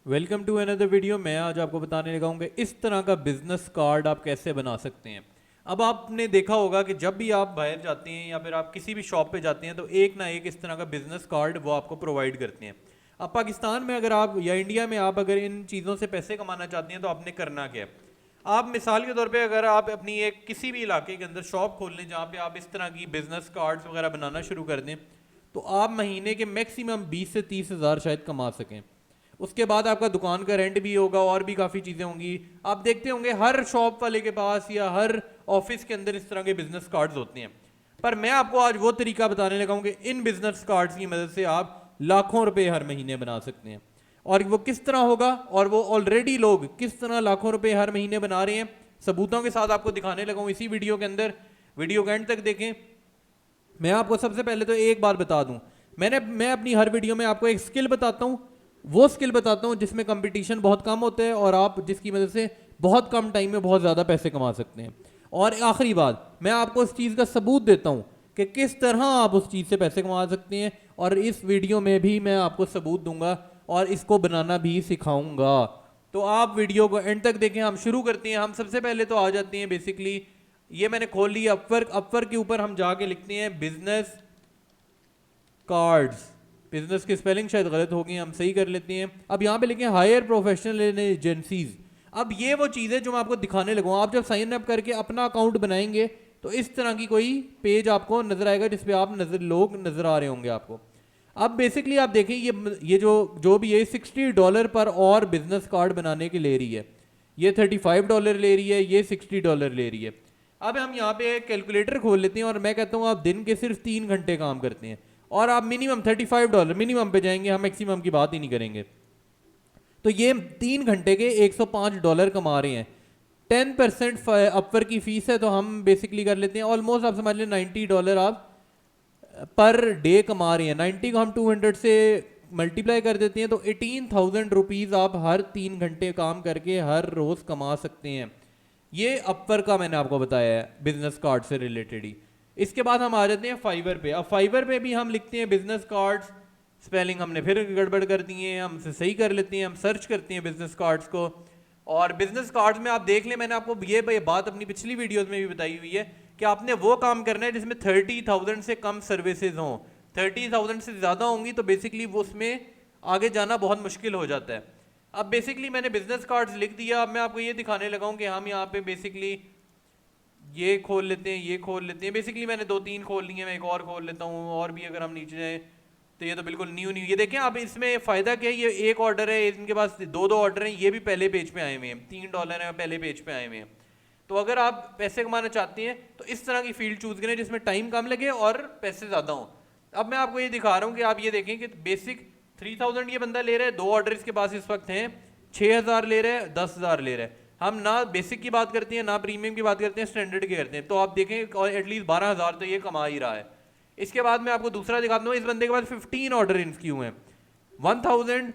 Welcome to another video. मैं आज आपको बताने लगा हूँ कि इस तरह का बिजनेस कार्ड आप कैसे बना सकते हैं। अब आपने देखा होगा कि जब भी आप बाहर जाते हैं या फिर आप किसी भी शॉप पे जाते हैं तो एक ना एक इस तरह का बिजनेस कार्ड वो आपको प्रोवाइड करते हैं। अब पाकिस्तान में अगर आप या इंडिया में आप अगर इन चीज़ों से पैसे कमाना चाहते हैं तो आपने करना क्या है। आप मिसाल के तौर पे अगर आप अपनी एक किसी भी इलाके के अंदर शॉप खोल लें जहाँ पे आप इस तरह की बिजनेस कार्ड्स वगैरह बनाना शुरू कर दें तो आप महीने के मैक्सिमम 20 से 30 हज़ार शायद कमा सकें। उसके बाद आपका दुकान का रेंट भी होगा और भी काफ़ी चीज़ें होंगी। आप देखते होंगे हर शॉप वाले के पास या हर ऑफिस के अंदर इस तरह के बिजनेस कार्ड्स होते हैं। पर मैं आपको आज वो तरीका बताने लगा हूँ कि इन बिजनेस कार्ड्स की मदद से आप लाखों रुपए हर महीने बना सकते हैं। और वो किस तरह होगा और वो ऑलरेडी लोग किस तरह लाखों रुपए हर महीने बना रहे हैं, सबूतों के साथ आपको दिखाने लगा हूँ इसी वीडियो के अंदर। वीडियो के एंड तक देखें। मैं आपको सबसे पहले तो एक बात बता दूं, मैं अपनी हर वीडियो में आपको एक स्किल बताता हूं। वो स्किल बताता हूं जिसमें कंपटीशन बहुत कम होता है और आप जिसकी वजह से बहुत कम टाइम में बहुत ज़्यादा पैसे कमा सकते हैं। और आखिरी बात, मैं आपको उस चीज़ का सबूत देता हूं कि किस तरह आप उस चीज़ से पैसे कमा सकते हैं। और इस वीडियो में भी मैं आपको सबूत दूंगा और इसको बनाना भी सिखाऊंगा। तो आप वीडियो को एंड तक देखें। हम शुरू करते हैं। हम सबसे पहले तो आ जाते हैं बेसिकली, ये मैंने खोल ली अपवर्क। अपवर्क के ऊपर हम जाके लिखते हैं बिजनेस कार्ड्स। बिजनेस की स्पेलिंग शायद गलत होगी, हम सही कर लेते हैं। अब यहाँ पे लिखें हायर प्रोफेशनल एजेंसीज। अब ये वो चीज़ है जो मैं आपको दिखाने लगूँ। आप जब साइन अप करके अपना अकाउंट बनाएंगे तो इस तरह की कोई पेज आपको नजर आएगा जिसपे आप लोग नजर आ रहे होंगे आपको। अब बेसिकली आप देखें ये जो भी है $60 पर और बिजनेस कार्ड बनाने के ले रही है। ये $35 ले रही है, ये $60 ले रही है। अब हम यहाँ पे कैलकुलेटर खोल लेते हैं और मैं कहता हूँ आप दिन के सिर्फ 3 घंटे काम करते हैं और आप मिनिमम $35 मिनिमम पे जाएंगे। हम मैक्सिमम की बात ही नहीं करेंगे। तो ये 3 घंटे के $105 कमा रहे हैं। 10% अपवर की फीस है तो हम बेसिकली कर लेते हैं ऑलमोस्ट आप समझ लें $90 आप पर डे कमा रहे हैं। 90 को हम 200 से मल्टीप्लाई कर देते हैं तो 18,000 रुपीज़ आप हर 3 घंटे काम करके हर रोज़ कमा सकते हैं। ये अपर का मैंने आपको बताया है बिजनेस कार्ड से रिलेटेड ही। इसके बाद हम आ जाते हैं फाइवर पे। अब फाइवर पे भी हम लिखते हैं बिजनेस कार्ड्स। स्पेलिंग हमने फिर गड़बड़ कर दी है, हम सही कर लेते हैं। हम सर्च करते हैं बिजनेस कार्ड्स को और बिजनेस कार्ड्स में आप देख लें, मैंने आपको ये बात अपनी पिछली वीडियोस में भी बताई हुई है कि आपने वो काम करना है जिसमें 30,000 से कम सर्विसेज हों। 30,000 से ज़्यादा होंगी तो बेसिकली वो उसमें आगे जाना बहुत मुश्किल हो जाता है। अब बेसिकली मैंने बिजनेस कार्ड्स लिख दिया। अब मैं आपको ये दिखाने लगा हूँ कि हम यहाँ पे बेसिकली ये खोल लेते हैं, ये खोल लेते हैं। बेसिकली मैंने 2-3 खोल लिए, मैं एक और खोल लेता हूँ। और भी अगर हम नीचे जाएँ तो ये तो बिल्कुल न्यू न्यू। ये देखें आप, इसमें फ़ायदा क्या है, ये एक ऑर्डर है, इनके पास दो ऑर्डर हैं, ये भी पहले पेज पे आए हुए हैं। $3 है, पहले पेज पे आए हुए हैं। तो अगर आप पैसे कमाना चाहते हैं तो इस तरह की फील्ड चूज करें जिसमें टाइम कम लगे और पैसे ज़्यादा हों। अब मैं आपको ये दिखा रहा हूँ कि आप ये देखें कि बेसिक 3,000 ये बंदा ले रहा है। 2 ऑर्डर इसके पास इस वक्त हैं। 6,000 ले रहा है, 10,000 ले रहा है। हम ना बेसिक की बात करते हैं, ना प्रीमियम की बात करते हैं, स्टैंडर्ड की करते हैं। तो आप देखें एटलीस्ट 12,000 तो ये कमा ही रहा है। इसके बाद मैं आपको दूसरा दिखाता हूँ। इस बंदे के पास 15 ऑर्डर इन क्यों हैं, 1,000,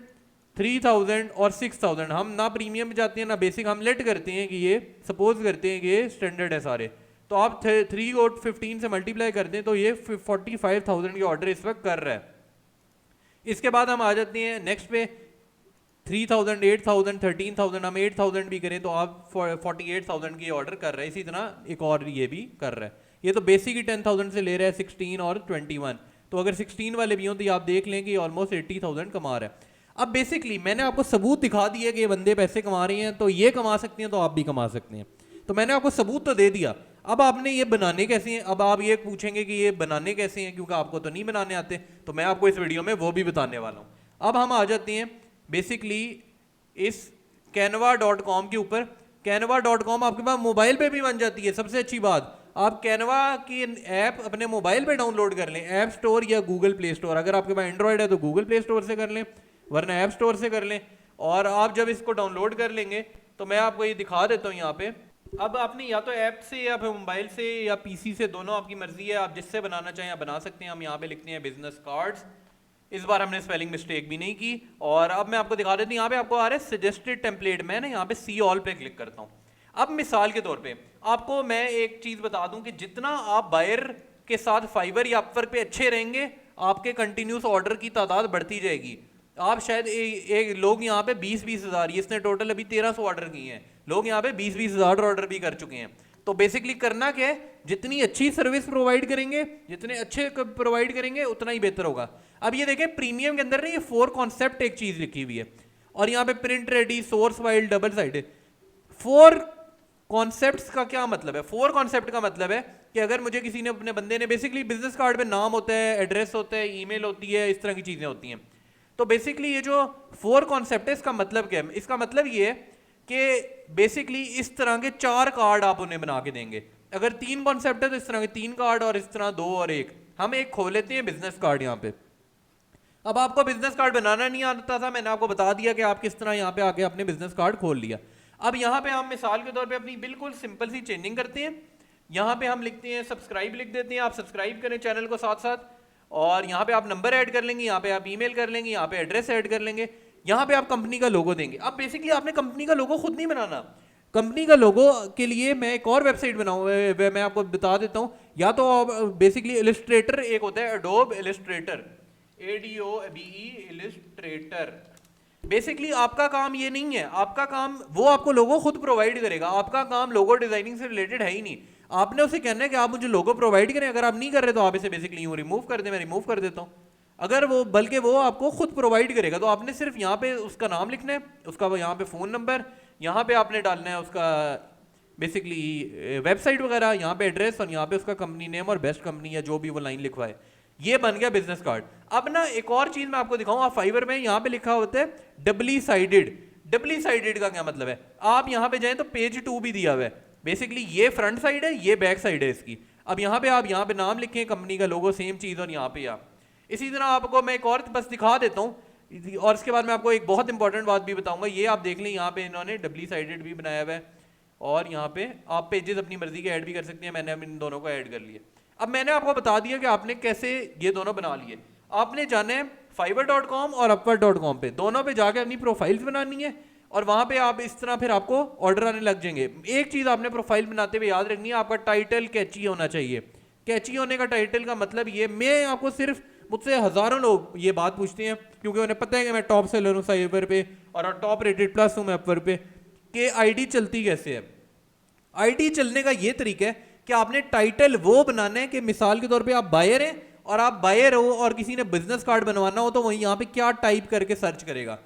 3,000 और 6,000। हम ना प्रीमियम जाते हैं ना बेसिक, हम लेट करते हैं कि ये सपोज करते हैं कि ये स्टैंडर्ड है सारे। तो आप 3 और 15 से मल्टीप्लाई करते हैं तो ये 45,000 के ऑर्डर इस वक्त कर रहा है। इसके बाद हम आ जाते हैं नेक्स्ट पे। 3,000, 8,000, 13,000, हम 8,000 भी करें तो आप 48,000 की ऑर्डर कर रहे हैं। इसी तरह एक और ये भी कर रहा है। ये तो बेसिक ही 10,000 से ले रहा है, 16 और 21। तो अगर 16 वाले भी हों तो आप देख लें कि ऑलमोस्ट 80,000 कमा रहा है। अब बेसिकली मैंने आपको सबूत दिखा दिया कि ये बंदे पैसे कमा रहे हैं तो ये कमा सकते हैं तो आप भी कमा सकते हैं। तो मैंने आपको सबूत तो दे दिया। अब आपने ये बनाने कैसे हैं। अब आप ये पूछेंगे कि ये बनाने कैसे हैं क्योंकि आपको तो नहीं बनाने आते। तो मैं आपको इस वीडियो में वो भी बताने वाला हूँ। अब हम आ जाते हैं बेसिकली इस canva.com के ऊपर। canva.com आपके पास मोबाइल पे भी बन जाती है। सबसे अच्छी बात, आप कैनवा की ऐप अपने मोबाइल पे डाउनलोड कर लें, ऐप स्टोर या गूगल प्ले स्टोर। अगर आपके पास एंड्रॉयड है तो गूगल प्ले स्टोर से कर लें, वरना ऐप स्टोर से कर लें। और आप जब इसको डाउनलोड कर लेंगे तो मैं आपको ये दिखा देता हूँ यहाँ पे। अब आपने या तो ऐप से या फिर मोबाइल से या पीसी से, दोनों आपकी मर्जी है, आप जिससे बनाना चाहें आप बना सकते हैं। हम यहाँ पे लिखते हैं बिजनेस कार्ड्स। इस बार हमने स्पेलिंग मिस्टेक भी नहीं की। और अब मैं आपको दिखा देती हूँ, यहाँ पे आपको आ रहा है सजेस्टेड टेम्पलेट। मैं ना यहाँ पे सी ऑल पे क्लिक करता हूँ। अब मिसाल के तौर पे आपको मैं एक चीज बता दूं कि जितना आप बायर के साथ फाइवर या अपवर पे अच्छे रहेंगे आपके कंटिन्यूस ऑर्डर की तादाद बढ़ती जाएगी। आप शायद एक लोग यहाँ पे 20-20 हज़ार, इसने टोटल अभी 1300 ऑर्डर किए हैं, लोग यहाँ पे 20-20 हज़ार ऑर्डर भी कर चुके हैं। तो बेसिकली करना क्या है, जितनी अच्छी सर्विस प्रोवाइड करेंगे, जितने अच्छे प्रोवाइड करेंगे उतना ही बेहतर होगा। अब ये देखें प्रीमियम के अंदर ना ये 4 कॉन्सेप्ट एक चीज लिखी हुई है, और यहाँ पे print ready, source file, double sided. 4 concepts का क्या मतलब है? 4 कॉन्सेप्ट का मतलब है कि अगर मुझे किसी ने, अपने बंदे ने, बेसिकली बिजनेस कार्ड पे नाम होता है, एड्रेस होता है, ईमेल होती है, इस तरह की चीजें होती हैं। तो बेसिकली ये जो 4 कॉन्सेप्ट है इसका मतलब क्या है? इसका मतलब ये है कि बेसिकली इस तरह के 4 कार्ड आप उन्हें बना के देंगे। अगर 3 कॉन्सेप्ट है तो इस तरह के 3 कार्ड, और इस तरह 2 और 1। हम एक खोल लेते हैं बिजनेस कार्ड यहाँ पे। अब आपको बिजनेस कार्ड बनाना नहीं आता था, मैंने आपको बता दिया कि आप किस तरह यहाँ पे आके अपने बिजनेस कार्ड खोल लिया। अब यहाँ पे हम मिसाल के तौर पे अपनी बिल्कुल सिंपल सी चेंजिंग करते हैं। यहाँ पे हम लिखते हैं सब्सक्राइब, लिख देते हैं, आप सब्सक्राइब करें चैनल को साथ साथ, और यहाँ पे आप नंबर ऐड कर लेंगे, यहाँ पे आप ईमेल कर लेंगे, यहाँ पे एड्रेस ऐड कर लेंगे, यहाँ पे आप कंपनी का लोगो देंगे। अब बेसिकली आपने कंपनी का लोगो खुद नहीं बनाना। कंपनी का लोगो के लिए मैं एक और वेबसाइट बनाऊंगा, मैं आपको बता देता हूँ। या तो बेसिकली इलस्ट्रेटर एक होता है, adobe Illustrator, ADOBE Illustrator. Basically आपका काम ये नहीं है, आपका काम, वो आपको लोगो खुद प्रोवाइड करेगा। आपका काम लोगो डिजाइनिंग से रिलेटेड है ही नहीं। आपने उसे कहना है कि आप मुझे लोगो प्रोवाइड करें। अगर आप नहीं कर रहे तो आप इसे बेसिकली यूं रिमूव कर दें, मैं रिमूव कर देता हूँ। अगर वो, बल्कि वो आपको खुद प्रोवाइड करेगा, तो आपने सिर्फ यहाँ पे उसका नाम लिखना है, उसका यहाँ पे फ़ोन नंबर, यहाँ पे आपने डालना है उसका बेसिकली वेबसाइट वगैरह, यहाँ पे एड्रेस, और यहाँ पे उसका कंपनी नेम और बेस्ट कंपनी या जो भी वो लाइन लिखवाए। ये बन गया बिजनेस कार्ड। अब ना एक और चीज मैं आपको दिखाऊं, आप फाइवर में यहाँ पे लिखा होता है डबली साइडेड। डबली साइडेड का क्या मतलब है? आप यहाँ पे जाएं तो पेज 2 भी दिया हुआ है। बेसिकली ये फ्रंट साइड है, ये बैक साइड है इसकी। अब यहाँ पे आप यहाँ पे नाम लिखें, कंपनी का लोगो सेम चीज, और यहाँ पे आप इसी तरह। आपको मैं एक और बस दिखा देता हूँ, और इसके बाद मैं आपको एक बहुत इंपॉर्टेंट बात भी बताऊंगा। ये आप देख लें, यहाँ पे इन्होंने डबली साइडेड भी बनाया हुआ है, और यहाँ पे आप पेजेस अपनी मर्जी के ऐड भी कर सकते हैं। मैंने इन दोनों को ऐड कर लिया। अब मैंने आपको बता दिया कि आपने कैसे ये दोनों बना लिए। आपने जाना है fiverr.com और upwork.com पे, दोनों पे जाके अपनी प्रोफाइल्स बनानी है, और वहां पे आप इस तरह फिर आपको ऑर्डर आने लग जाएंगे। एक चीज आपने प्रोफाइल बनाते हुए याद रखनी है, आपका टाइटल कैची होना चाहिए। कैची होने का टाइटल का मतलब ये, मैं आपको सिर्फ, मुझसे हजारों लोग ये बात पूछते हैं, क्योंकि उन्हें पता है कि मैं टॉप सेलर हूँ फाइवर पे और टॉप रेटेड प्लस हूँ मैं अपवर्क पे, कि आईडी चलती कैसे है। आईडी चलने का ये तरीका है कि आपने टाइटल वो बनाना है कि मिसाल के तौर पे आप बायर हैं, और आप बायर हो और किसी ने बिजनेस कार्ड बनवाना हो, तो वही यहाँ पे क्या टाइप करके सर्च करेगा।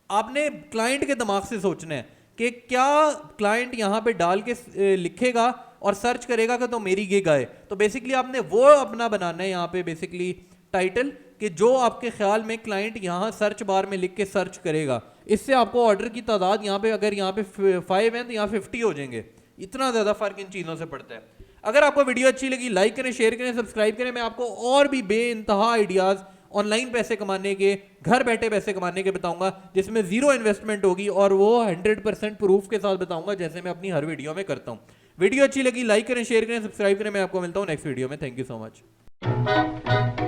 आपने क्लाइंट के दिमाग से सोचना है कि क्या क्लाइंट यहाँ पे डाल के लिखेगा और सर्च करेगा कि तो मेरी गिग आए। तो बेसिकली आपने वो अपना बनाना है यहाँ पे बेसिकली टाइटल, कि जो आपके ख्याल में क्लाइंट यहाँ सर्च बार में लिख के सर्च करेगा। इससे आपको ऑर्डर की तादाद यहाँ पे, अगर यहाँ पे 5 हैं तो यहाँ 50 हो जाएंगे। इतना ज़्यादा फर्क इन चीज़ों से पड़ता है। अगर आपको वीडियो अच्छी लगी, लाइक करें, शेयर करें, सब्सक्राइब करें। मैं आपको और भी बेइंतहा आइडियाज़ ऑनलाइन पैसे कमाने के, घर बैठे पैसे कमाने के बताऊंगा, जिसमें 0 इन्वेस्टमेंट होगी, और वो 100% प्रूफ के साथ बताऊंगा, जैसे मैं अपनी हर वीडियो में करता हूँ। वीडियो अच्छी लगी, लाइक करें, शेयर करें, सब्सक्राइब करें। मैं आपको मिलता हूँ नेक्स्ट वीडियो में। Thank you so much.